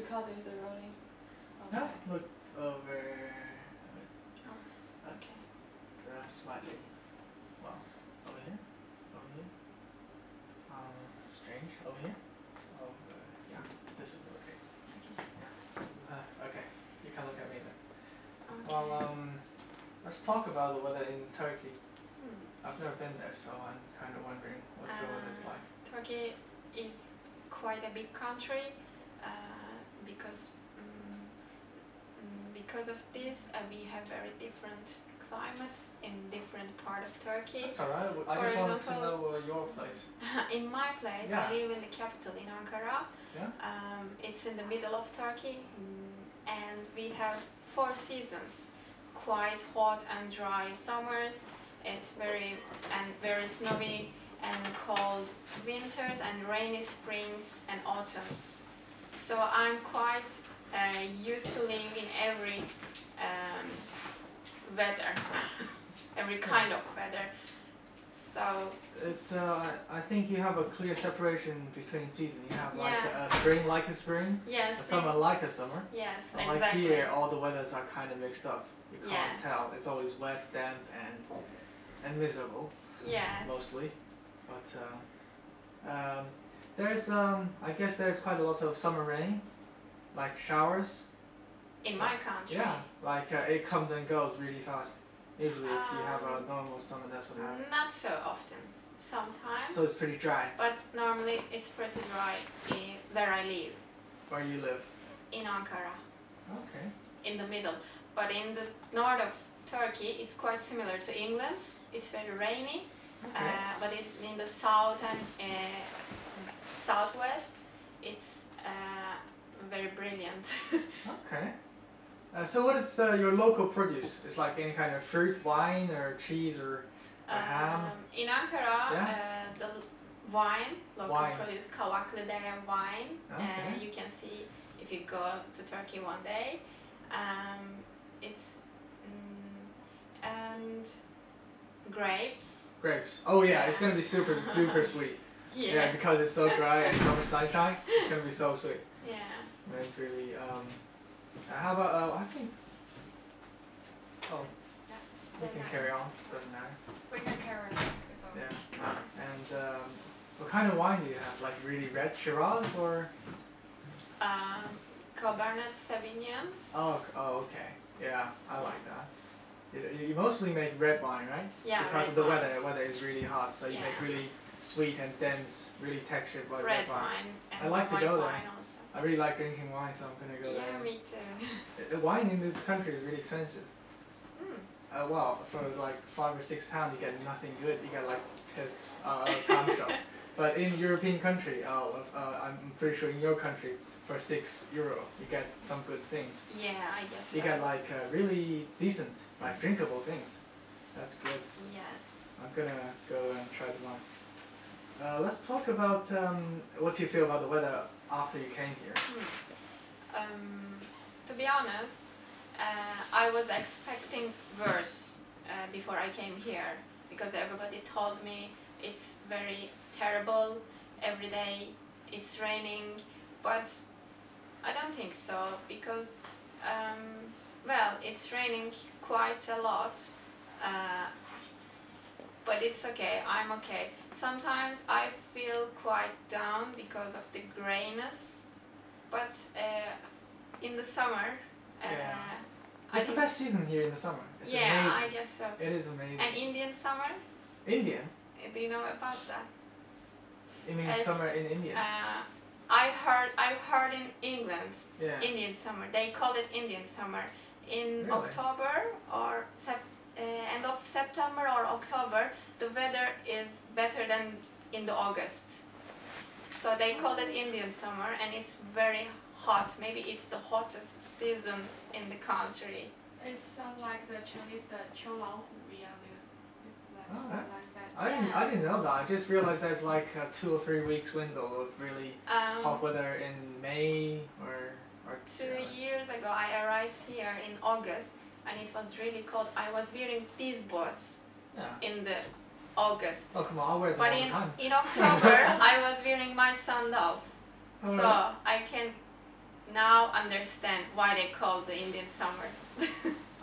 colors are rolling. No, Okay. look over. Oh, okay. Slightly. Well, over here. Over here. Strange. Over here. Over. Yeah. This is okay. Okay. You can look at me then. Okay. Well, let's talk about the weather in Turkey. Hmm. I've never been there, so I'm kind of wondering what's the weather's like. Turkey is quite a big country because of this we have very different climates in different part of Turkey. That's alright. I For just wanted to example, know your place. In my place, Yeah. I live in the capital in Ankara. Yeah. It's in the middle of Turkey, and we have 4 seasons: quite hot and dry summers. It's very snowy and cold winters, and rainy springs and autumns. So I'm quite used to living in every weather, every kind of weather. So It's I think you have a clear separation between seasons. You have like Yeah. a spring like a spring, yes, a summer like a summer. yes, And exactly. like here, all the weathers are kind of mixed up. You can't Yes. tell. It's always wet, damp, and miserable Yes. mostly. But there's I guess there's quite a lot of summer rain, like showers. In my country. Yeah, like it comes and goes really fast. Usually, if you have a normal summer, that's what happens. Not so often. Sometimes. So it's pretty dry But normally it's pretty dry where I live, where you live. in Ankara, Okay. in the middle. But in the north of Turkey, it's quite similar to England. It's very rainy. Okay. But in the south and southwest, it's very brilliant. Okay. So what is your local produce? It's like any kind of fruit, wine, or cheese, or ham? In Ankara, Yeah. The wine, local Wine. produce Kavaklıdere wine. Okay. You can see if you go to Turkey one day. It's and grapes. Grapes. Oh yeah, it's gonna be super duper sweet. Yeah, because it's so dry and so much sunshine, it's gonna be so sweet. Yeah. It's really. How about I think. Oh, we can carry on. Doesn't matter. We can carry on. It's all Yeah. And what kind of wine do you have? Like really red Shiraz or? Cabernet Sauvignon. Oh, okay. Yeah, I like that. You mostly make red wine, right? Yeah, Because of red the wine. weather. The weather is really hot, so you Yeah. make really sweet and dense, really textured like Red wine and I like to white go there. wine also. I really like drinking wine, so I'm gonna go Yeah, there. me too. The wine in this country is really expensive. Well, for like £5 or £6, you get nothing good. You get like piss pound shop. But in European country, I'm pretty sure in your country, for €6, you get some good things. Yeah, I guess You so. get like really decent, like drinkable things. That's good. Yes. I'm gonna go and try the wine. Let's talk about what you feel about the weather after you came here. To be honest, I was expecting worse before I came here, because everybody told me it's very terrible every day, it's raining, but I don't think so, because well, it's raining quite a lot, but it's okay, I'm okay. Sometimes I feel quite down because of the grayness, but in the summer, Yeah. I It's the think, best season here in the summer. It's yeah, amazing. I guess so. It is amazing. And Indian summer, Indian? do you know about that? You mean As- summer in India? I've heard in England, Yeah. Indian summer. They call it Indian summer. In Really? October or end of September or October, the weather is better than in the August. So they call it Indian summer, and it's very hot. Maybe it's the hottest season in the country. It sounds like the Chinese 的秋老虎一样那个 Oh, sound like that. I didn't know that. I just realized there's like a 2 or 3 weeks window of really hot weather in May or 2 years ago, I arrived here in August, and it was really cold. I was wearing these boots Yeah. in the August. Oh come on, I'll wear them But all the time. in October, I was wearing my sandals, so Alright. I can now understand why they call the Indian summer.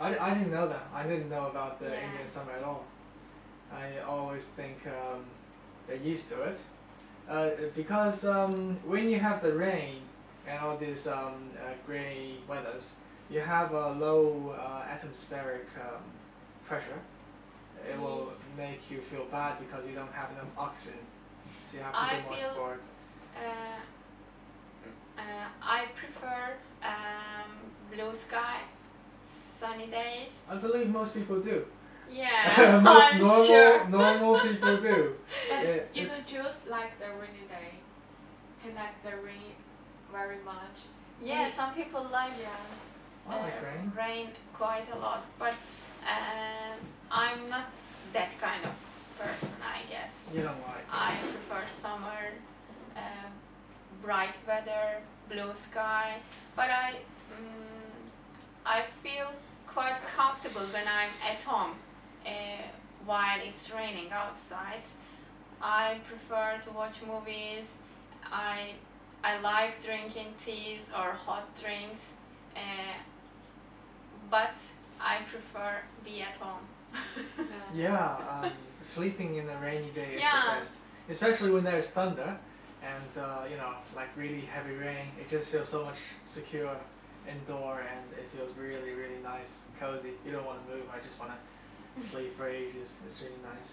I didn't know that. I didn't know about the Yeah. Indian summer at all. I always think they're used to it. Because when you have the rain and all these gray weathers, you have a low atmospheric pressure. It will make you feel bad because you don't have enough oxygen, so you have to I do more feel- sport. I prefer blue sky, sunny days. I believe most people do. Yeah, Most I'm normal sure. normal people do. But Yeah, you it's- could choose like the rainy day. He like the rain very much. Yeah, some people like Yeah. I like rain. rain quite a lot, but I'm not that kind of person, I guess. You don't like. I prefer summer, bright weather, blue sky, but I feel quite comfortable when I'm at home while it's raining outside. I prefer to watch movies. I like drinking teas or hot drinks, but I prefer be at home. Yeah, sleeping in a rainy day is Yeah. the best, especially when there's thunder and you know, like really heavy rain. It just feels so much secure indoor, and it feels really, really nice, cozy. You don't want to move. I just want to sleep for ages. It's really nice.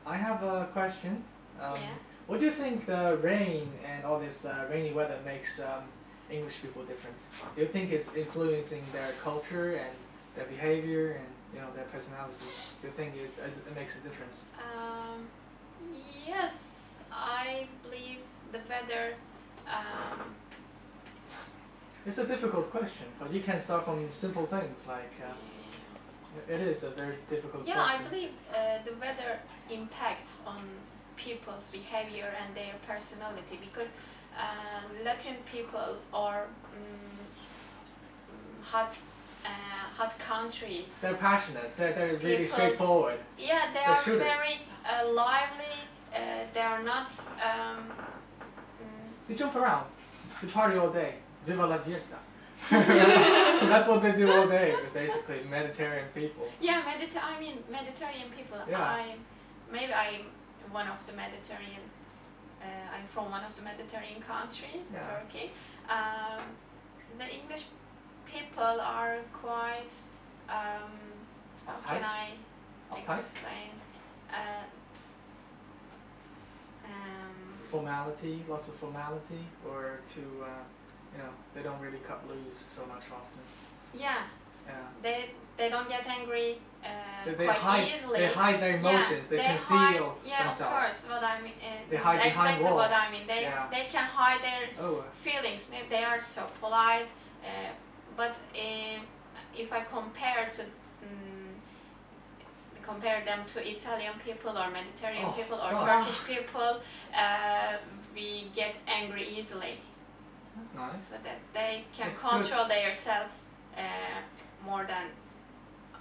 I have a question. Yeah. What do you think the rain and all this rainy weather makes English people different? Do you think it's influencing their culture and their behavior and, you know, their personality? Do you think it makes a difference? Yes, I believe the weather. It's a difficult question, but you can start from simple things like it is a very difficult Yeah, question. I believe the weather impacts on people's behavior and their personality, because Latin people or hot countries. They're passionate. They're really People- straightforward. Yeah, they They're are shooters. very lively. They are not. They jump around. They party all day. Viva la fiesta. That's what they do all day, basically. Mediterranean people. Yeah, Mediterranean people. Yeah. I'm one of the Mediterranean. I'm from one of the Mediterranean countries, Yeah. Turkey. The English people are quite. How can Uptight? I Uptight? explain? Formality, lots of formality, or to, you know, they don't really cut loose so much often. Yeah, Yeah. they don't get angry They quite hide. easily. They hide their emotions. Yeah, they conceal hide, yeah, themselves. of course. What I mean, They this hide is behind exactly wall. what I mean. Yeah. They can hide their Oh. feelings. Maybe they are so polite, but if I compare them to Italian people or Mediterranean Oh, people or God. Turkish people, we get angry easily, That's nice. so that they can It's good. control themselves more than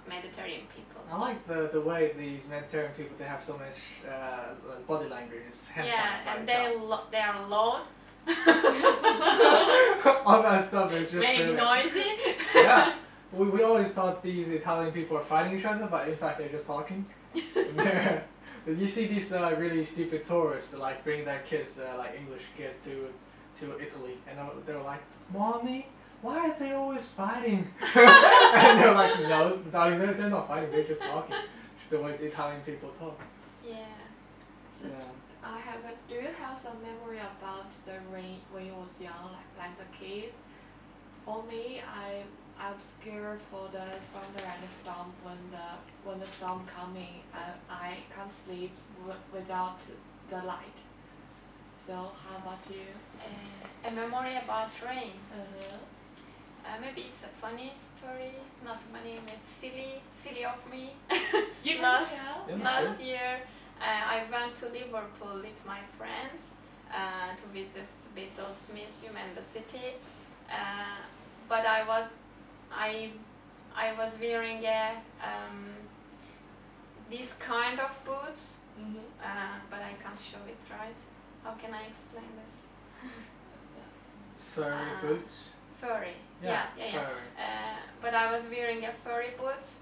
Mediterranean people. I like the way these Mediterranean people, they have so much body language, hand Yeah, signs, and like they are loud, all that stuff is just maybe brilliant. noisy. Yeah, we always thought these Italian people are fighting each other, but in fact they're just talking. You see these really stupid tourists like bring their kids, like English kids, to Italy, and they're like, "Mommy, why are they always fighting?" And they're like, "No, darling, they're not fighting. They're just talking. Just the way the Italian people talk." Yeah. So Yeah. do you have some memory about the rain when you was young, like the kid? For me, I'm scared for the thunder and the storm when the storm coming. I can't sleep without the light. So how about you? A memory about rain. Uh-huh. Maybe it's a funny story, not funny, it's silly of me. You can Last- tell. Yeah. Last year, I went to Liverpool with my friends to visit the Beatles Museum and the city. But I was wearing this kind of boots, Mm-hmm. but I can't show it right. How can I explain this? Furry boots. Furry. Yeah, Yeah. furry. But I was wearing a furry boots.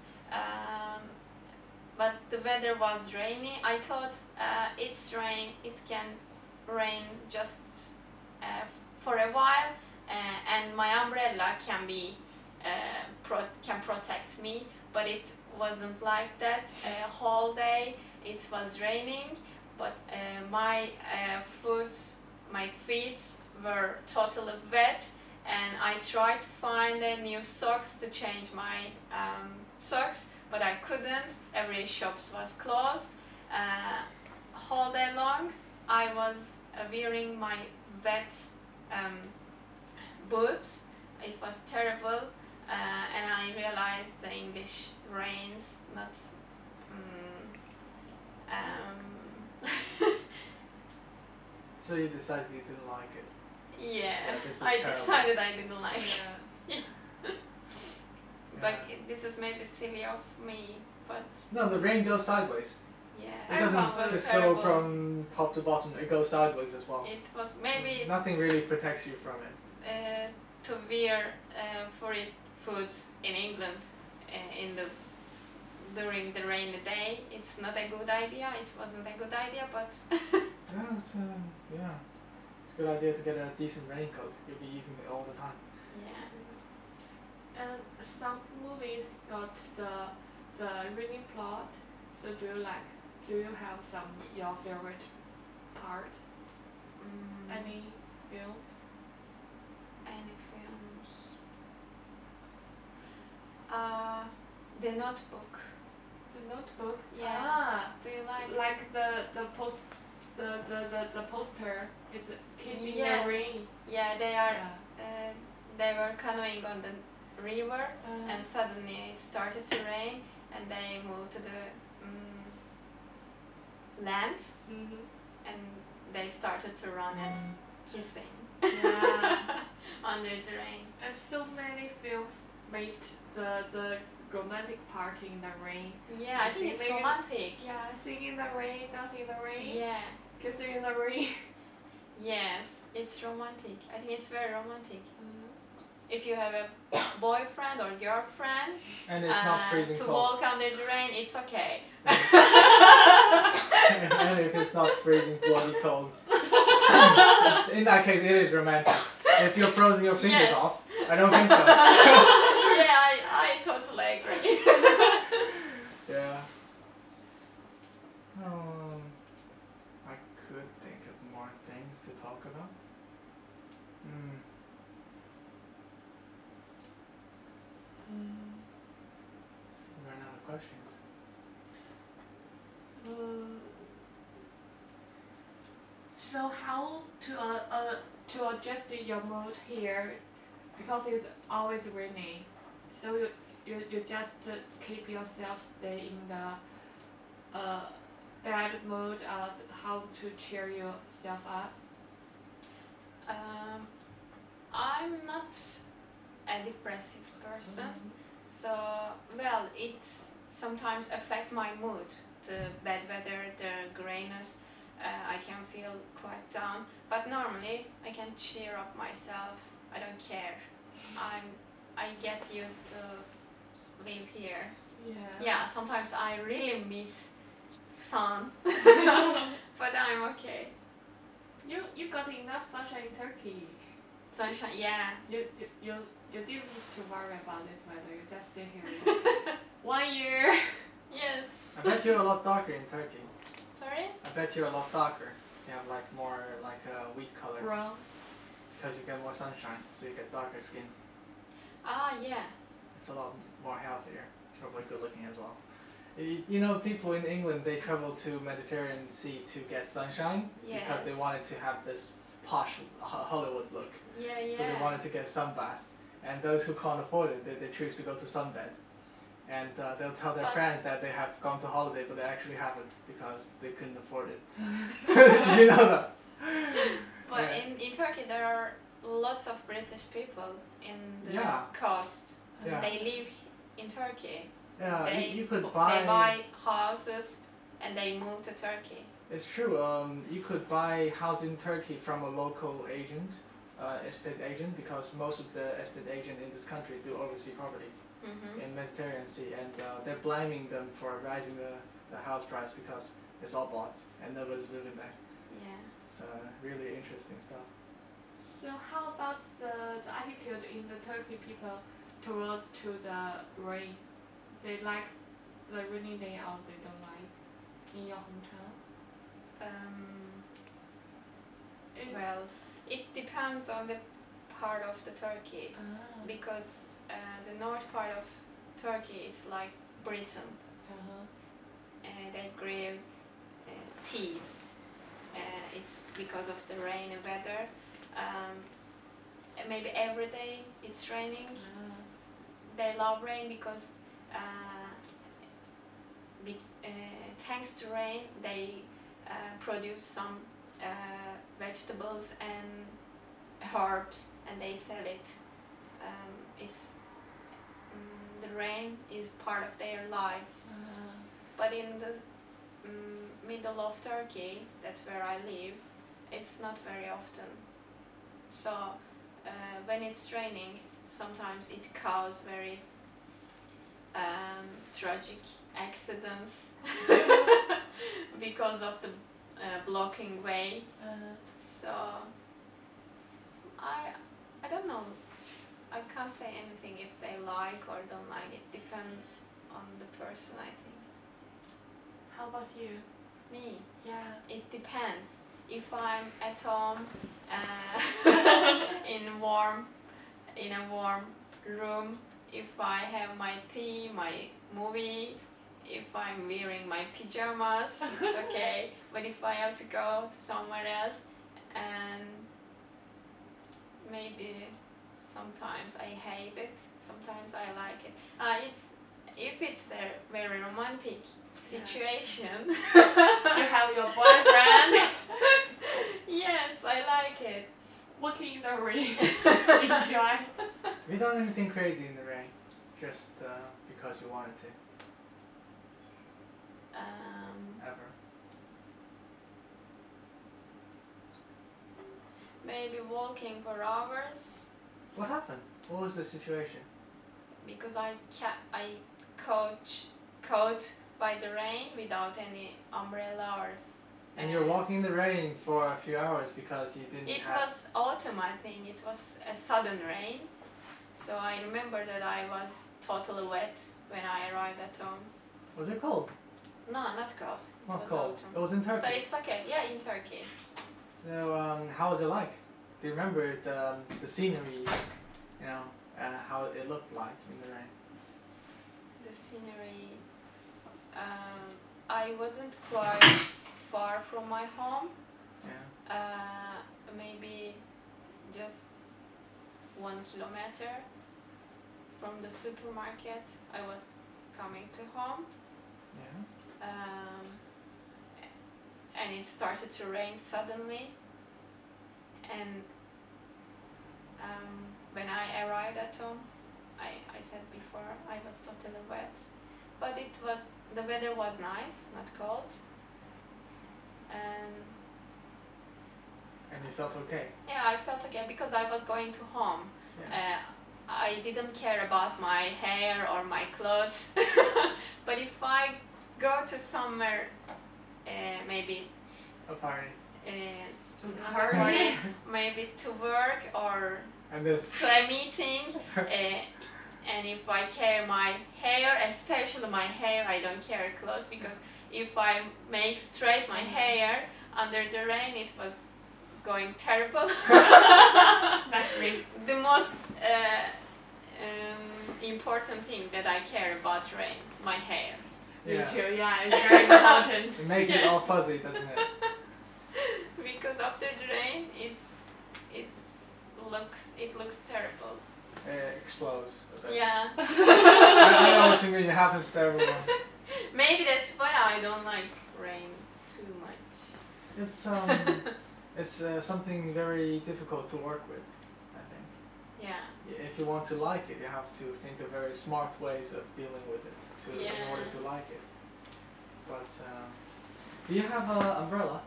But the weather was rainy. I thought it's rain. It can rain just for a while, and my umbrella can be can protect me. But it wasn't like that. Whole day it was raining, but my feet were totally wet, and I tried to find a new socks to change my socks, but I couldn't. Every shop was closed. Whole day long I was wearing my wet boots. It was terrible, and I realized the English rains not So you decided you didn't like it. yeah, Like, this is I terrible. decided I didn't like it. Yeah. But this is maybe silly of me, but No, the rain goes sideways. yeah. It I doesn't found it was just terrible. go from top to bottom, it goes sideways as well. It was maybe Nothing really protects you from it. to wear furry foods in England during the rainy day. It's not a good idea. It wasn't a good idea, but Yeah, it's a good idea to get a decent raincoat. You'll be using it all the time. yeah. And some movies got the reading plot. So do you have your favorite part? Any films? Any films? The Notebook. The Notebook. Yeah. Ah, Do you like? like the poster. It's kissing Yes. the rain. Yeah, they are. Yeah. They were canoeing on the river, Uh, and suddenly it started to rain, and they moved to the land, mhm. and they started to run and kissing Yeah. under the rain. And so many films made the romantic part in the rain. Yeah, I think it's Maybe- romantic. Yeah, singing in the rain, dancing in the rain, Yeah. kissing in the rain. Yes, it's romantic. I think it's very romantic. If you have a boyfriend or girlfriend And it's not freezing to cold. walk under the rain, it's okay. And if it's not freezing bloody cold. In that case, it is romantic. If you're frozen your fingers Yes. off, I don't think so. Yeah, I totally agree. Yeah. I could think of more things to talk about. We ran out of questions. So how to adjust your mood here, because it's always raining. So you just keep yourself stay in the bad mood. How to cheer yourself up? I'm not a depressive person, so well, it sometimes affect my mood. The bad weather, the grayness, I can feel quite down. But normally, I can cheer up myself. I don't care. I get used to live here. Yeah. Yeah, sometimes I really miss sun, but I'm okay. You got enough sunshine in Turkey. Sunshine, yeah. You didn't need to worry about this weather. You just stay here 1 year. Yes. I bet you're a lot darker in Turkey. Sorry? I bet you're a lot darker. You have like more like a wheat color Brown. because you get more sunshine, so you get darker skin. Ah, yeah. It's a lot more healthier. It's probably good looking as well. You know, people in England, they travel to Mediterranean Sea to get sunshine because they Yes. wanted to have this posh Hollywood look. Yeah, yeah. So they wanted to get sunbath. And those who can't afford it, they choose to go to sunbed. And they'll tell their But- friends that they have gone to holiday, but they actually haven't because they couldn't afford it. Did you know that? But Yeah. in Turkey there are lots of British people in the Yeah. coast. Yeah. They live in Turkey. Yeah, They, you could they buy houses and they move to Turkey. It's true. You could buy house in Turkey from a local agent. estate agent, because most of the estate agent in this country do overseas properties in Mediterranean Sea, and they're blaming them for rising the house price because it's all bought and nobody's living there. Yeah. It's really interesting stuff. So how about the attitude in the Turkey people towards to the rain? They like the rainy day or they don't like in your hometown? Well, it depends on the part of the Turkey, because the north part of Turkey is like Britain. They grow teas. It's because of the rainy weather. Maybe every day it's raining. They love rain because thanks to rain they produce some vegetables and herbs and they sell it. The rain is part of their life. But in the middle of Turkey, that's where I live, it's not very often. So when it's raining, sometimes it causes very tragic accidents because of the blocking way. So I don't know. I can't say anything if they like or don't like. It depends on the person, I think. How about you? Me? Yeah. It depends. If I'm at home in a warm room, if I have my tea, my movie, if I'm wearing my pajamas, it's okay. But if I have to go somewhere else, and maybe sometimes I hate it, sometimes I like it. If it's a very romantic situation. You have your boyfriend. Yes, I like it. Walking in the rain. Enjoy. Have you done anything crazy in the rain? Just because you wanted to? Ever? Maybe walking for hours. What happened? What was the situation? Because I caught by the rain without any umbrella or. And you're walking in the rain for a few hours because you didn't It have... was autumn, I think. It was a sudden rain. So I remember that I was totally wet when I arrived at home. Was it cold? No, not cold. Not It was cold. autumn. It was in Turkey. So it's okay. Yeah, in Turkey. So, how was it like? Do you remember the scenery, you know, how it looked like in the rain? The scenery. I wasn't quite far from my home. Yeah. Maybe just 1 kilometer from the supermarket. I was coming to home. Yeah. And it started to rain suddenly. And when I arrived at home, I said before, I was totally wet. But the weather was nice, not cold. And you felt okay? yeah, I felt okay because I was going to home. Yeah. I didn't care about my hair or my clothes. But if I go to somewhere, maybe A party. not a party, maybe to work or And this... to a meeting, and if I care my hair, especially my hair, I don't care clothes, because if I make straight my hair under the rain, it was going terrible. That's great. The most important thing that I care about rain, my hair. Me Yeah. too, yeah, it's very important. It makes it all fuzzy, doesn't it? Because after the rain, it looks terrible. It explodes a bit. Yeah. I know what you mean, it happens to everyone. Maybe that's why I don't like rain too much. It's something very difficult to work with, I think. Yeah. If you want to like it, you have to think of very smart ways of dealing with it in order to like it. But do you have an umbrella?